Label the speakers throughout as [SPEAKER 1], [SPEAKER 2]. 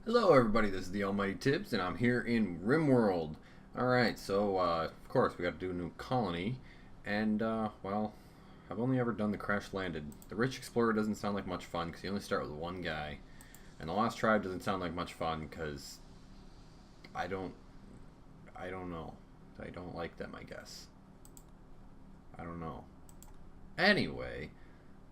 [SPEAKER 1] Hello everybody, this is the almighty Tibbs, and I'm here in RimWorld. Alright, so, of course, we got to do a new colony, and, well, I've only ever done the Crash Landed. The Rich Explorer doesn't sound like much fun, because you only start with one guy, and the Lost Tribe doesn't sound like much fun, because I don't, I don't know. I don't like them, I guess. I don't know. Anyway,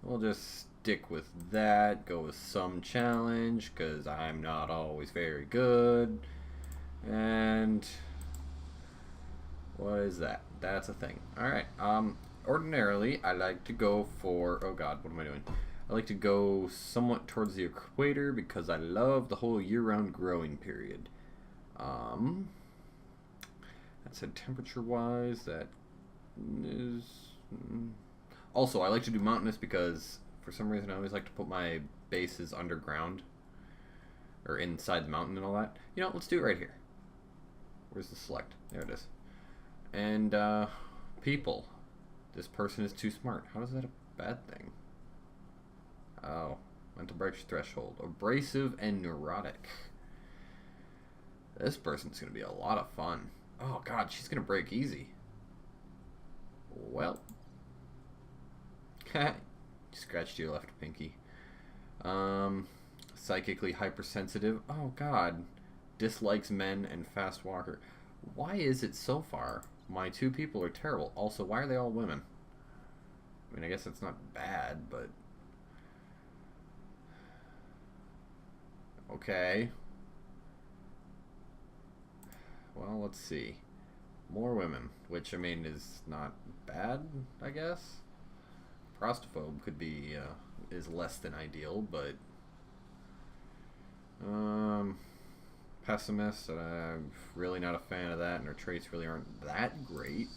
[SPEAKER 1] we'll just stick with that, go with some challenge, because I'm not always very good. And what is that? That's a thing. Alright, ordinarily, I like to go for, oh god, what am I doing? I like to go somewhat towards the equator because I love the whole year-round growing period. That said, temperature-wise, that is... Also, I like to do mountainous because for some reason I always like to put my bases underground or inside the mountain and all that. You know, let's do it right here. Where's the select? There it is. And people. This person is too smart. How is that a bad thing? Oh, mental breakage threshold. Abrasive and neurotic. This person's gonna be a lot of fun. Oh god, she's gonna break easy. Well. Scratched your left pinky. Psychically hypersensitive. Oh god. Dislikes men and fast walker. Why is it so far? My two people are terrible. Also, why are they all women? I mean, I guess it's not bad, but... Okay. Well, let's see. More women, which, I mean, is not bad, I guess. Prostophobe could be, is less than ideal, but... Pessimist, I'm really not a fan of that, and her traits really aren't that great.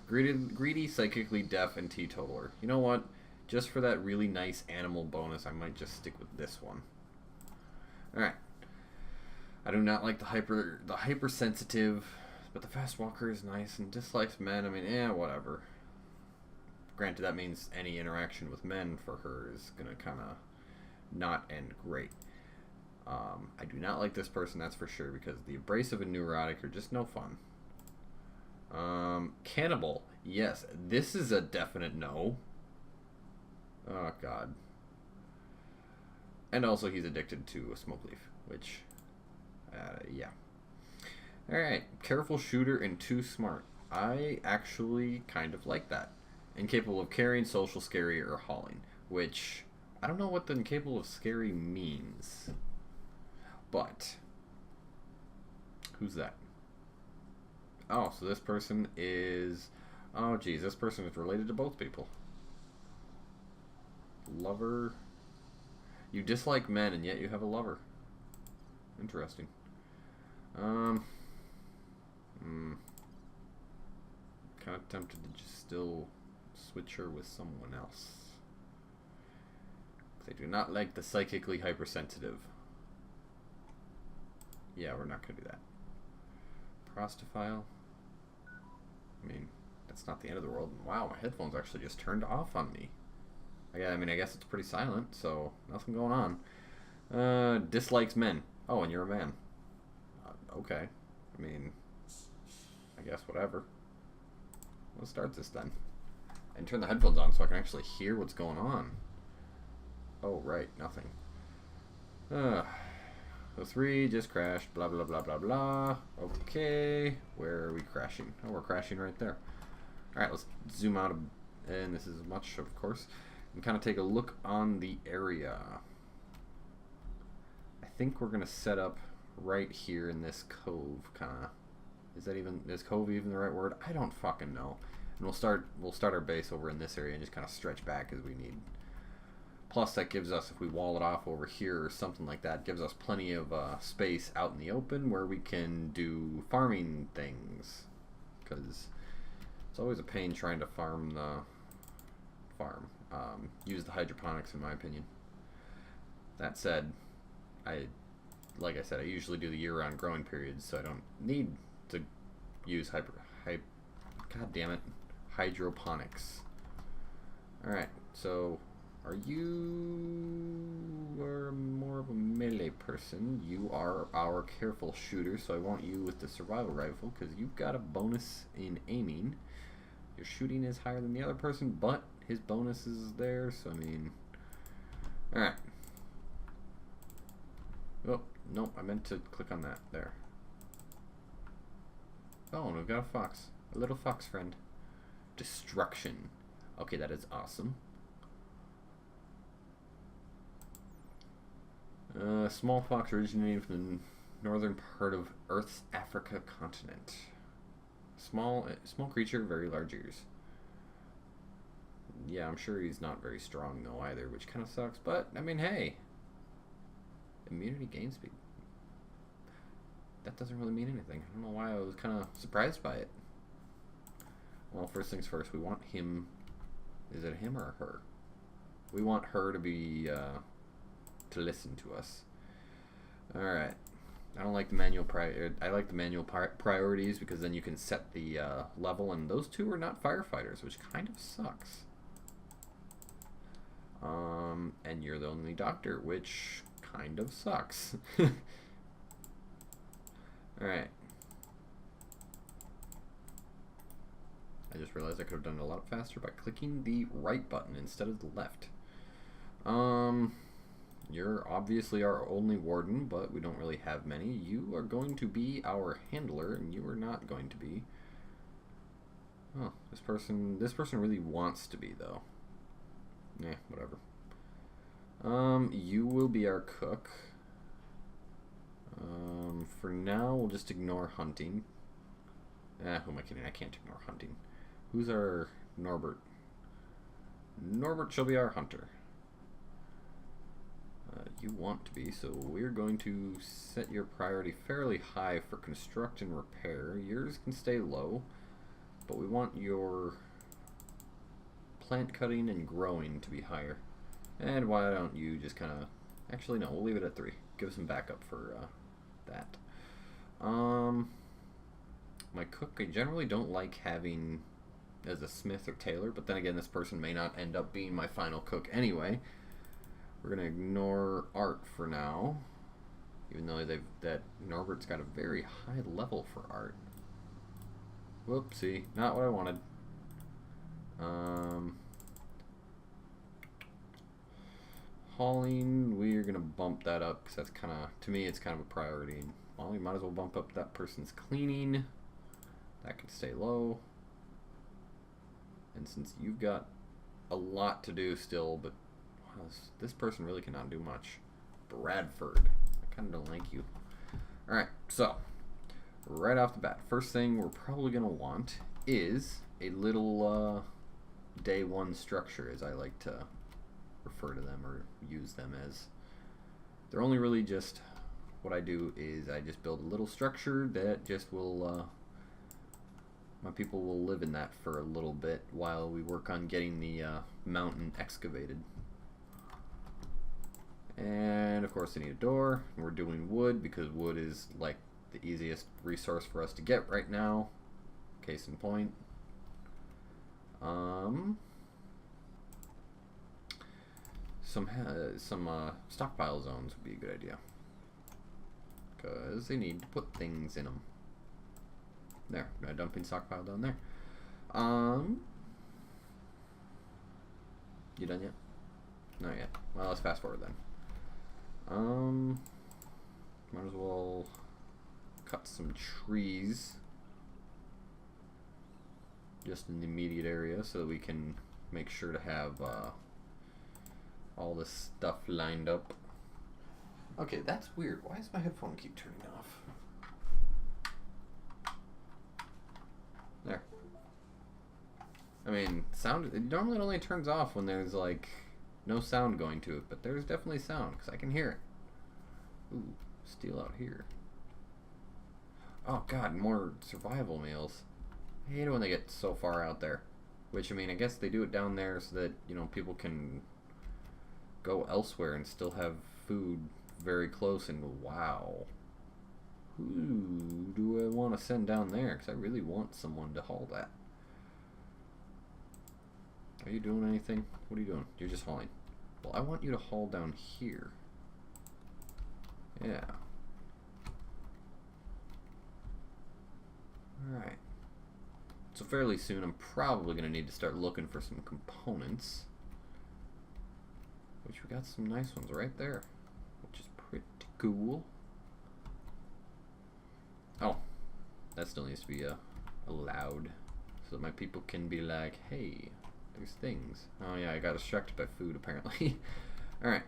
[SPEAKER 1] Greedy, psychically deaf, and teetotaler. You know what? Just for that really nice animal bonus, I might just stick with this one. Alright. I do not like the hypersensitive, but the fast walker is nice, and dislikes men, I mean, whatever. Granted, that means any interaction with men for her is gonna kind of not end great. I do not like this person, that's for sure, because the abrasive and neurotic are just no fun. Cannibal. Yes, this is a definite no. Oh, God. And also, he's addicted to a smoke leaf, which, yeah. Alright, careful shooter and too smart. I actually kind of like that. Incapable of carrying, social, scary, or hauling, which I don't know what the incapable of scary means. But who's that? Oh, so this person is... Oh, geez, this person is related to both people. Lover. You dislike men, and yet you have a lover. Interesting. Kind of tempted to just still switch her with someone else. They do not like the psychically hypersensitive. Yeah, we're not going to do that. Prostophile. I mean, that's not the end of the world. Wow, my headphones actually just turned off on me. I mean, I guess it's pretty silent, so nothing going on. Dislikes men. Oh, and you're a man. Okay. I mean, I guess whatever. Let's start this then. And turn the headphones on so I can actually hear what's going on. Oh, right, nothing. The 3 just crashed, blah, blah, blah, blah, blah. Okay, where are we crashing? Oh, we're crashing right there. Alright, let's zoom out, and this is much, of course, and kind of take a look on the area. I think we're going to set up right here in this cove, kind of. Is cove even the right word? I don't fucking know. And we'll start our base over in this area and just kind of stretch back as we need. Plus, that gives us, if we wall it off over here or something like that, gives us plenty of space out in the open where we can do farming things. Because it's always a pain trying to farm the farm. Use the hydroponics, in my opinion. That said, like I said, I usually do the year-round growing periods, so I don't need to use God damn it, hydroponics. All right, so. Are you more of a person, you are our careful shooter, so I want you with the survival rifle because you've got a bonus in aiming. Your shooting is higher than the other person, but his bonus is there, so I mean... Alright. Oh, no, I meant to click on that. There. Oh, and we've got a fox. A little fox friend. Destruction. Okay, that is awesome. Small fox originating from the northern part of Earth's Africa continent. Small creature, very large ears. Yeah, I'm sure he's not very strong though either, which kind of sucks. But I mean, hey, immunity gain speed. That doesn't really mean anything. I don't know why I was kind of surprised by it. Well, first things first, we want him. Is it him or her? We want her to be to listen to us. All right. I don't like the manual I like the manual priorities because then you can set the level, and those two are not firefighters, which kind of sucks. And you're the only doctor, which kind of sucks. All right. I just realized I could have done it a lot faster by clicking the right button instead of the left. You're obviously our only warden, but we don't really have many. You are going to be our handler, and you are not going to be. Oh, this person really wants to be, though. Eh, whatever. You will be our cook. For now, we'll just ignore hunting. Who am I kidding? I can't ignore hunting. Who's our Norbert? Norbert shall be our hunter. You want to be, so we're going to set your priority fairly high for construct and repair. Yours can stay low, but we want your plant cutting and growing to be higher. And why don't you just kind of... Actually, no, we'll leave it at 3. Give us some backup for that. My cook, I generally don't like having as a smith or tailor, but then again, this person may not end up being my final cook anyway. We're gonna ignore art for now, even though that Norbert's got a very high level for art. Whoopsie, not what I wanted. Hauling, we're gonna bump that up because that's kind of, to me, it's kind of a priority. Well, we might as well bump up that person's cleaning. That can stay low. And since you've got a lot to do still, but wow, this person really cannot do much. Bradford, I kind of don't like you. Alright, so right off the bat, first thing we're probably going to want is a little day one structure, as I like to refer to them or use them as. They're only really just, what I do is I just build a little structure that just will, my people will live in that for a little bit while we work on getting the mountain excavated. And of course they need a door. We're doing wood because wood is like the easiest resource for us to get right now. Case in point. Some stockpile zones would be a good idea because they need to put things in them. There, got a dumping stockpile down there. You done yet? Not yet. Well, let's fast forward then. Might as well cut some trees just in the immediate area so that we can make sure to have all this stuff lined up. Okay, that's weird. Why does my headphone keep turning off? There. I mean, sound, it normally only turns off when there's like no sound going to it, but there's definitely sound because I can hear it. Ooh, steel out here. Oh god, more survival meals. I hate it when they get so far out there. Which, I mean, I guess they do it down there so that, you know, people can go elsewhere and still have food very close. And wow. Who do I want to send down there? Because I really want someone to haul that. Are you doing anything? What are you doing? You're just hauling. Well, I want you to haul down here. Yeah. Alright. So fairly soon I'm probably going to need to start looking for some components. Which we got some nice ones right there. Which is pretty cool. Oh. That still needs to be allowed. So that my people can be like, hey, there's things. Oh yeah, I got distracted by food apparently. Alright.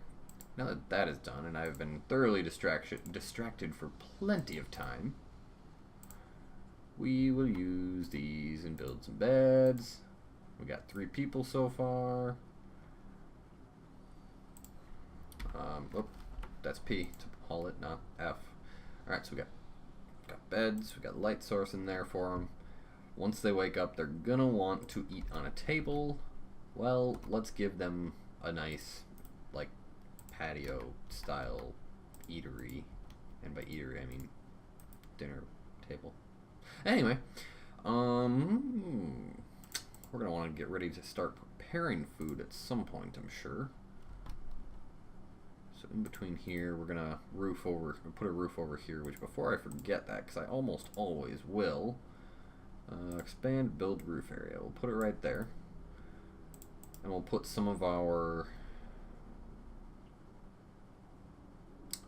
[SPEAKER 1] Now that that is done, and I've been thoroughly distracted for plenty of time, we will use these and build some beds. We got 3 people so far. Oh, that's P to haul it, not F. Alright, so we got beds, we got light source in there for them. Once they wake up, they're gonna want to eat on a table. Well, let's give them a nice, like, patio style eatery, and by eatery I mean dinner table. Anyway, we're gonna want to get ready to start preparing food at some point, I'm sure. So in between here, we're gonna put a roof over here. Which, before I forget that, because I almost always will, expand build roof area. We'll put it right there, and we'll put some of our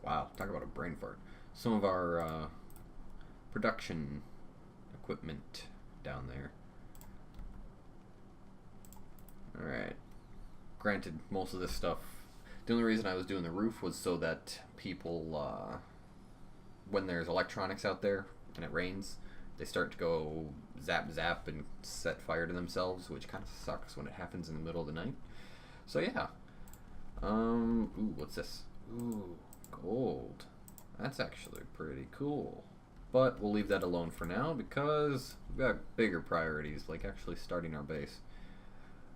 [SPEAKER 1] talk about a brain fart. Some of our production equipment down there. Alright. Granted, most of this stuff, the only reason I was doing the roof was so that people, when there's electronics out there and it rains, they start to go zap zap and set fire to themselves, which kind of sucks when it happens in the middle of the night. So yeah. Ooh, what's this? Ooh, gold. That's actually pretty cool. But we'll leave that alone for now because we've got bigger priorities, like actually starting our base.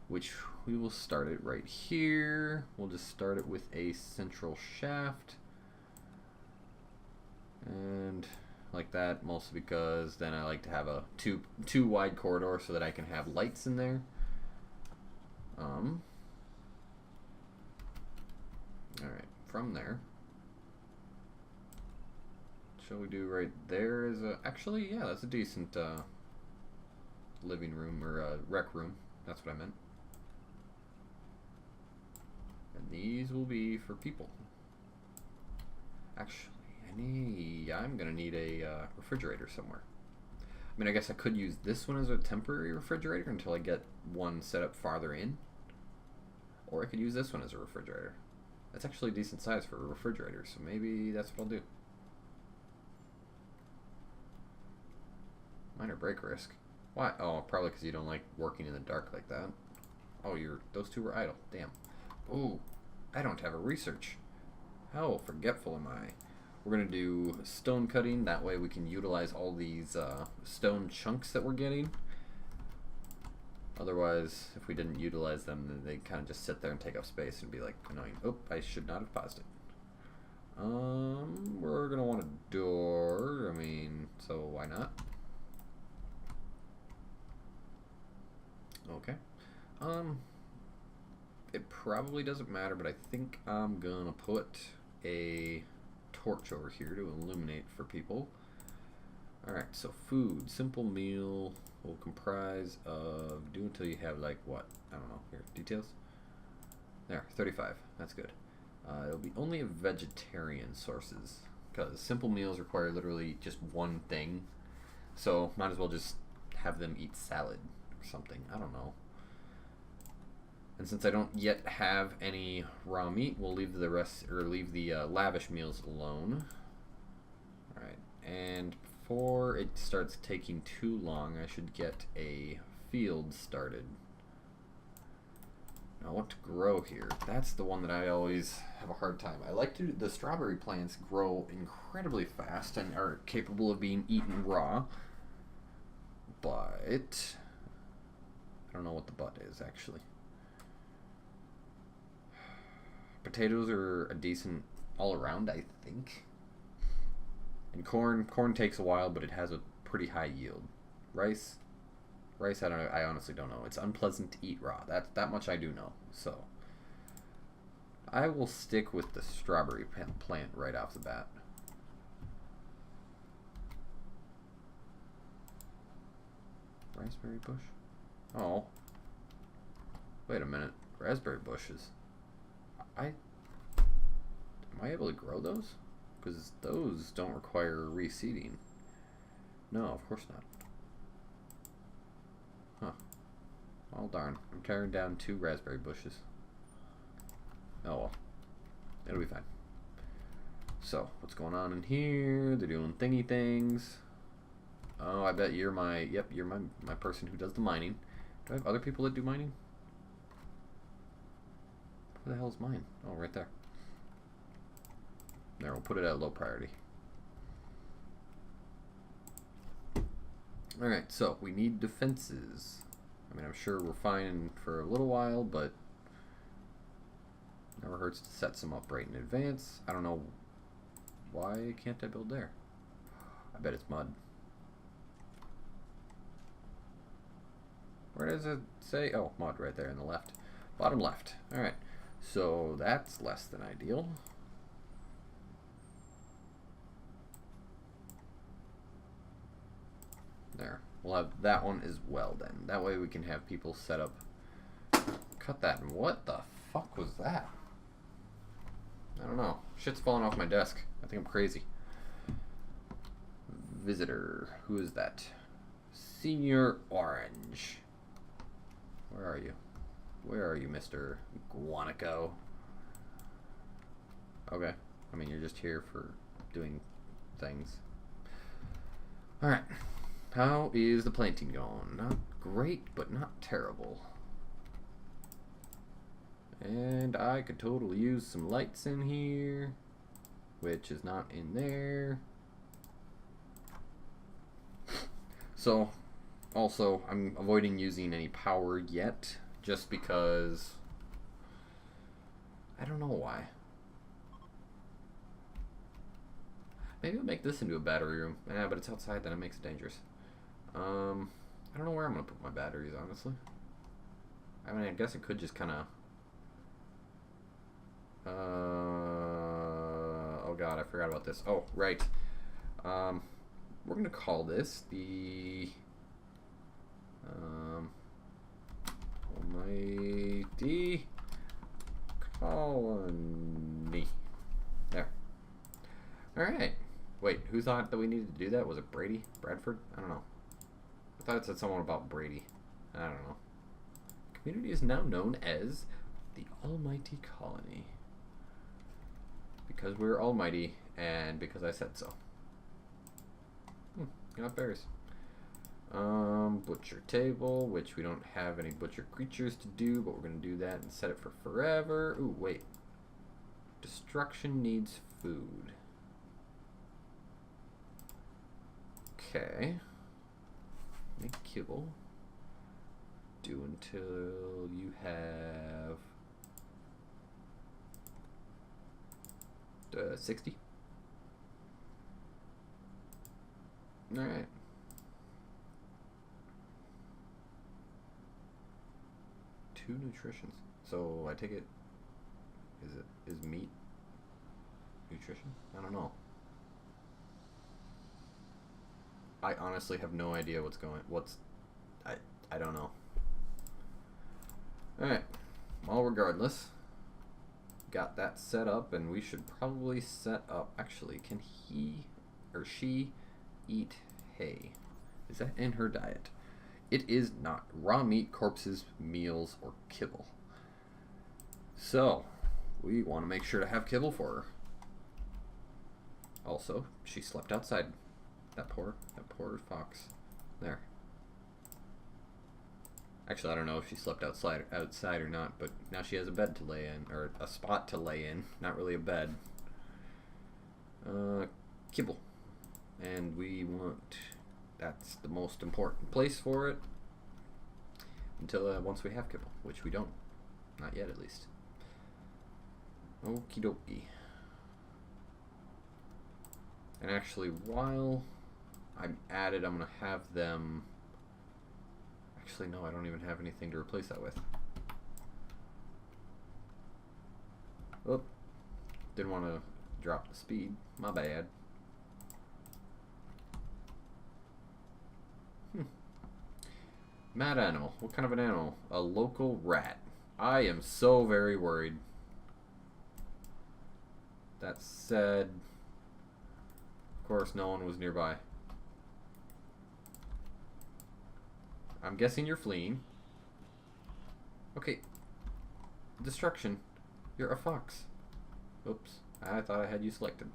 [SPEAKER 1] Which we will start it right here. We'll just start it with a central shaft. And like that, mostly because then I like to have a two wide corridor so that I can have lights in there. Alright, from there. Shall we do right there as a... Actually, yeah, that's a decent living room or rec room. That's what I meant. And these will be for people. Actually, I'm gonna need a refrigerator somewhere. I mean, I guess I could use this one as a temporary refrigerator until I get one set up farther in. Or I could use this one as a refrigerator. That's actually a decent size for a refrigerator, so maybe that's what I'll do. Minor break risk. Why? Oh, probably because you don't like working in the dark like that. Oh, those two were idle. Damn. Ooh, I don't have a research. How forgetful am I? We're going to do stone cutting. That way we can utilize all these stone chunks that we're getting. Otherwise, if we didn't utilize them, then they kind of just sit there and take up space and be like annoying. Oh, I should not have paused it. We're going to want a door. I mean, so why not? Okay. It probably doesn't matter, but I think I'm gonna put a torch over here to illuminate for people. Alright, so food. Simple meal will comprise of... Do until you have, like, what? I don't know. Here, details? There, 35. That's good. It'll be only of vegetarian sources, because simple meals require literally just one thing. So, might as well just have them eat salad or something. I don't know. And since I don't yet have any raw meat, we'll leave the rest, or leave the lavish meals alone. Alright, and before it starts taking too long, I should get a field started. Now, what to grow here? That's the one that I always have a hard time. I like the strawberry plants grow incredibly fast and are capable of being eaten raw. But I don't know what the but is, actually. Potatoes are a decent all-around, I think. And corn takes a while, but it has a pretty high yield. Rice, I don't know. I honestly don't know. It's unpleasant to eat raw. That much I do know. So I will stick with the strawberry plant right off the bat. Raspberry bush? Oh. Wait a minute. Raspberry bushes. Am I able to grow those? Because those don't require reseeding. No, of course not. Huh. Well, darn. I'm tearing down 2 raspberry bushes. Oh well. It'll be fine. So, what's going on in here? They're doing thingy things. Oh, I bet you're my... Yep, you're my person who does the mining. Do I have other people that do mining? Where the hell is mine? Oh, right there. There, we'll put it at low priority. Alright, so we need defenses. I mean, I'm sure we're fine for a little while, but never hurts to set some up right in advance. I don't know why can't I build there. I bet it's mud. Where does it say? Oh, mud right there in the left. Bottom left. Alright, so that's less than ideal. There. We'll have that one as well then. That way we can have people set up. Cut that. What the fuck was that? I don't know. Shit's falling off my desk. I think I'm crazy. Visitor. Who is that? Senior Orange. Where are you? Where are you, Mr. Guanaco? Okay. I mean, you're just here for doing things. Alright. How is the planting going? Not great, but not terrible. And I could totally use some lights in here, which is not in there. So, also, I'm avoiding using any power yet, just because I don't know why. Maybe I'll make this into a battery room. Yeah, but it's outside, then it makes it dangerous. I don't know where I'm gonna put my batteries, honestly. I mean, I guess I could just kind of. Oh god, I forgot about this. Oh, right. We're gonna call this the Almighty Colony. There. All right. Wait, who thought that we needed to do that? Was it Brady? Bradford? I don't know. I thought it said someone about Brady. I don't know. Community is now known as the Almighty Colony. Because we're almighty, and because I said so. Got berries. Butcher table, which we don't have any butcher creatures to do, but we're going to do that and set it for forever. Ooh, wait. Destruction needs food. Okay. Make kibble. Do until you have 60. All right. Two nutritions. So I take it. Is meat nutrition? I don't know. I honestly have no idea I don't know. Alright. Well, regardless, got that set up, and we should probably set up. Actually, can he or she eat hay? Is that in her diet? It is not. Raw meat, corpses, meals, or kibble. So, we want to make sure to have kibble for her. Also, she slept outside. That poor fox. There. Actually, I don't know if she slept outside or not, but now she has a bed to lay in, or a spot to lay in. Not really a bed. Kibble. And we want... That's the most important place for it. Until once we have kibble, which we don't. Not yet, at least. Okie dokie. And actually, while I'm at it, I'm going to have them... Actually, no, I don't even have anything to replace that with. Oh, didn't want to drop the speed. My bad. Mad animal. What kind of an animal? A local rat. I am so very worried. That said, of course, no one was nearby. I'm guessing you're fleeing. Okay. Destruction. You're a fox. Oops. I thought I had you selected.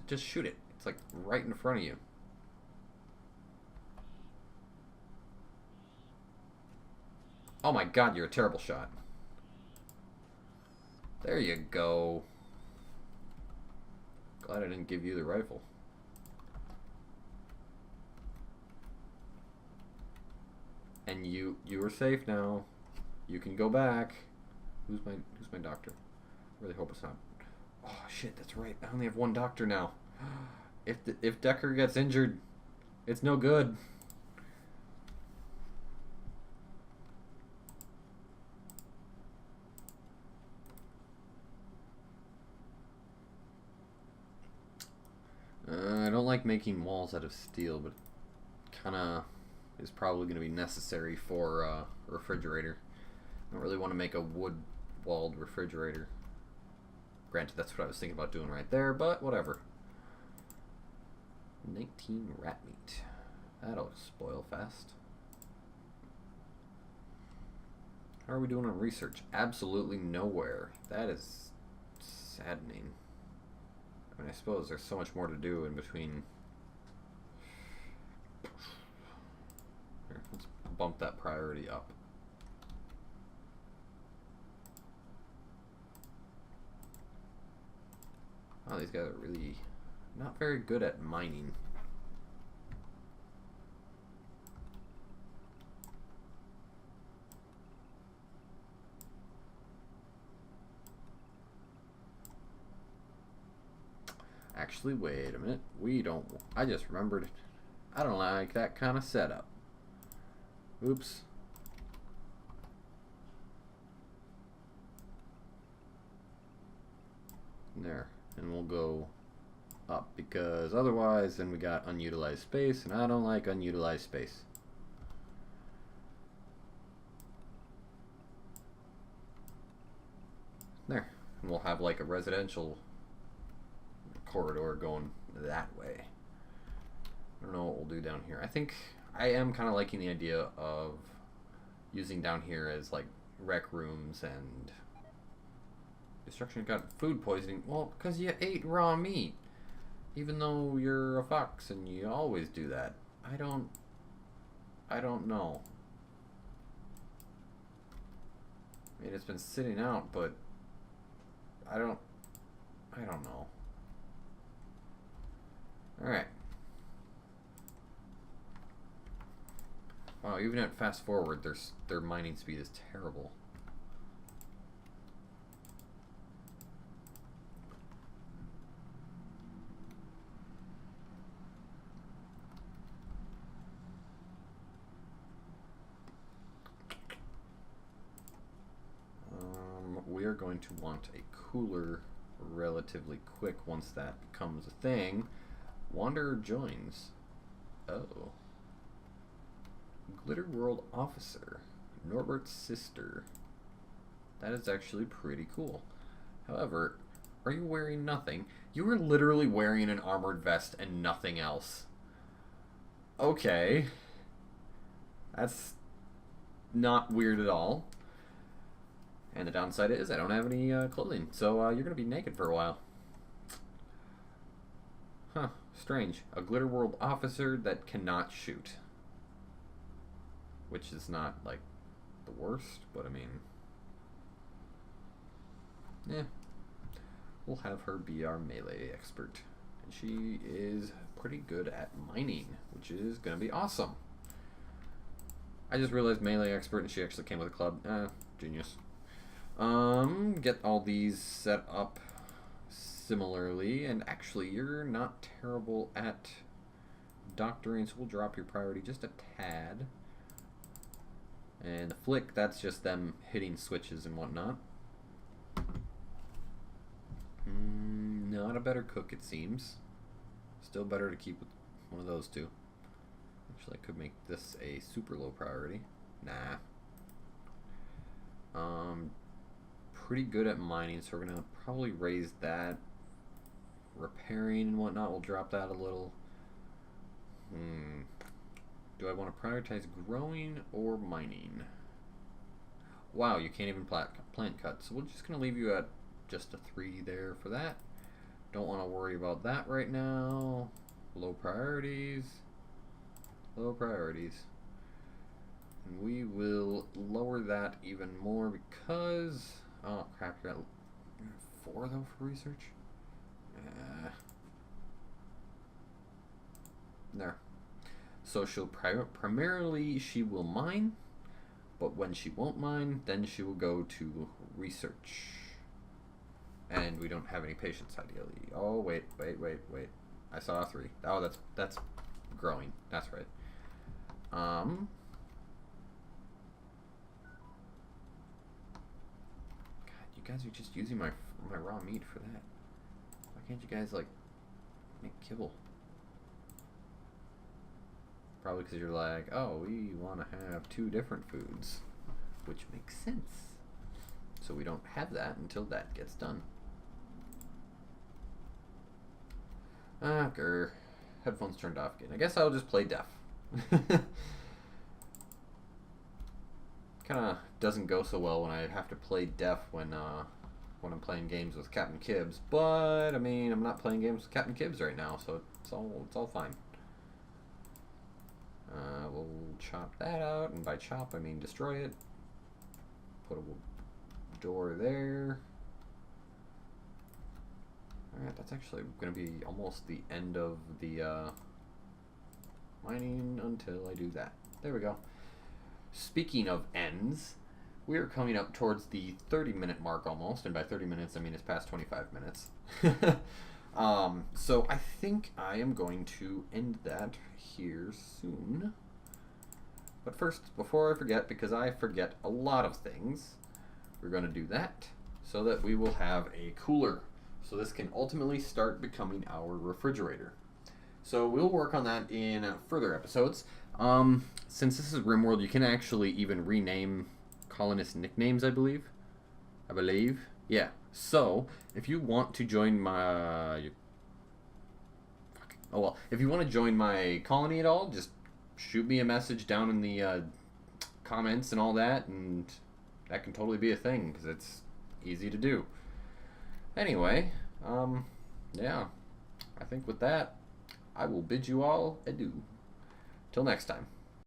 [SPEAKER 1] Just shoot it. It's like right in front of you. Oh my god, you're a terrible shot. There you go. Glad I didn't give you the rifle. And you are safe now. You can go back. Who's my doctor? I really hope it's not. Oh shit, that's right. I only have one doctor now. If Decker gets injured, it's no good. I don't like making walls out of steel, but kind of is probably going to be necessary for a refrigerator. I don't really want to make a wood-walled refrigerator. Granted, that's what I was thinking about doing right there, but whatever. 19 rat meat. That'll spoil fast. How are we doing on research? Absolutely nowhere. That is saddening. I mean, I suppose there's so much more to do in between. Here, let's bump that priority up. Oh, these guys are really not very good at mining. Actually, wait a minute. We don't... I just remembered. I don't like that kind of setup. Oops. There. And we'll go up, because otherwise then we got unutilized space, and I don't like unutilized space. There. And we'll have like a residential corridor going that way. I don't know what we'll do down here. I think I am kind of liking the idea of using down here as like rec rooms and destruction. Got food poisoning. Well, because you ate raw meat. Even though you're a fox and you always do that. I don't know. I mean, it's been sitting out, but I don't know. Alright. Wow, even at fast forward, their mining speed is terrible. We are going to want a cooler relatively quick once that becomes a thing. Wanderer joins. Oh. Glitter World Officer. Norbert's sister. That is actually pretty cool. However, are you wearing nothing? You were literally wearing an armored vest and nothing else. Okay. That's not weird at all. And the downside is I don't have any clothing, so you're going to be naked for a while. Huh, strange. A Glitter World officer that cannot shoot. Which is not, like, the worst, but I mean... yeah. We'll have her be our melee expert. And she is pretty good at mining, which is going to be awesome. I just realized melee expert and she actually came with a club. Genius. Get all these set up similarly, and actually you're not terrible at doctoring, so we'll drop your priority just a tad. And the flick, that's just them hitting switches and whatnot. No, not a better cook, it seems. Still better to keep with one of those two. Actually, I could make this a super low priority. Nah. Pretty good at mining, so we're gonna probably raise that. Repairing and whatnot, we'll drop that a little. Do I want to prioritize growing or mining? Wow, you can't even plant cut, so we're just gonna leave you at just a 3 there for that. Don't want to worry about that right now. Low priorities. Low priorities. And we will lower that even more because... Oh crap, you're at 4 though for research? There. So she'll primarily she will mine, but when she won't mine, then she will go to research. And we don't have any patience ideally. Oh wait. I saw a 3. Oh, that's growing. That's right. God, you guys are just using my raw meat for that. Why can't you guys like make kibble? Probably because you're like, oh, we want to have 2 different foods, which makes sense. So we don't have that until that gets done. Grr. Headphones turned off again. I guess I'll just play deaf. Kind of doesn't go so well when I have to play deaf when I'm playing games with Captain Kibs. But I mean, I'm not playing games with Captain Kibs right now, so it's all fine. We'll chop that out, and by chop I mean destroy it. Put a door there. Alright, that's actually going to be almost the end of the mining until I do that. There we go. Speaking of ends, we are coming up towards the 30-minute mark almost, and by 30 minutes I mean it's past 25 minutes. So I think I am going to end that here soon. But first, before I forget, because I forget a lot of things, we're going to do that so that we will have a cooler. So this can ultimately start becoming our refrigerator. So we'll work on that in further episodes. Since this is RimWorld, you can actually even rename colonist nicknames, I believe. Yeah. So, if you want to join my... Oh well, if you want to join my colony at all, just shoot me a message down in the comments and all that, and that can totally be a thing, because it's easy to do. Anyway, yeah, I think with that, I will bid you all adieu. Till next time.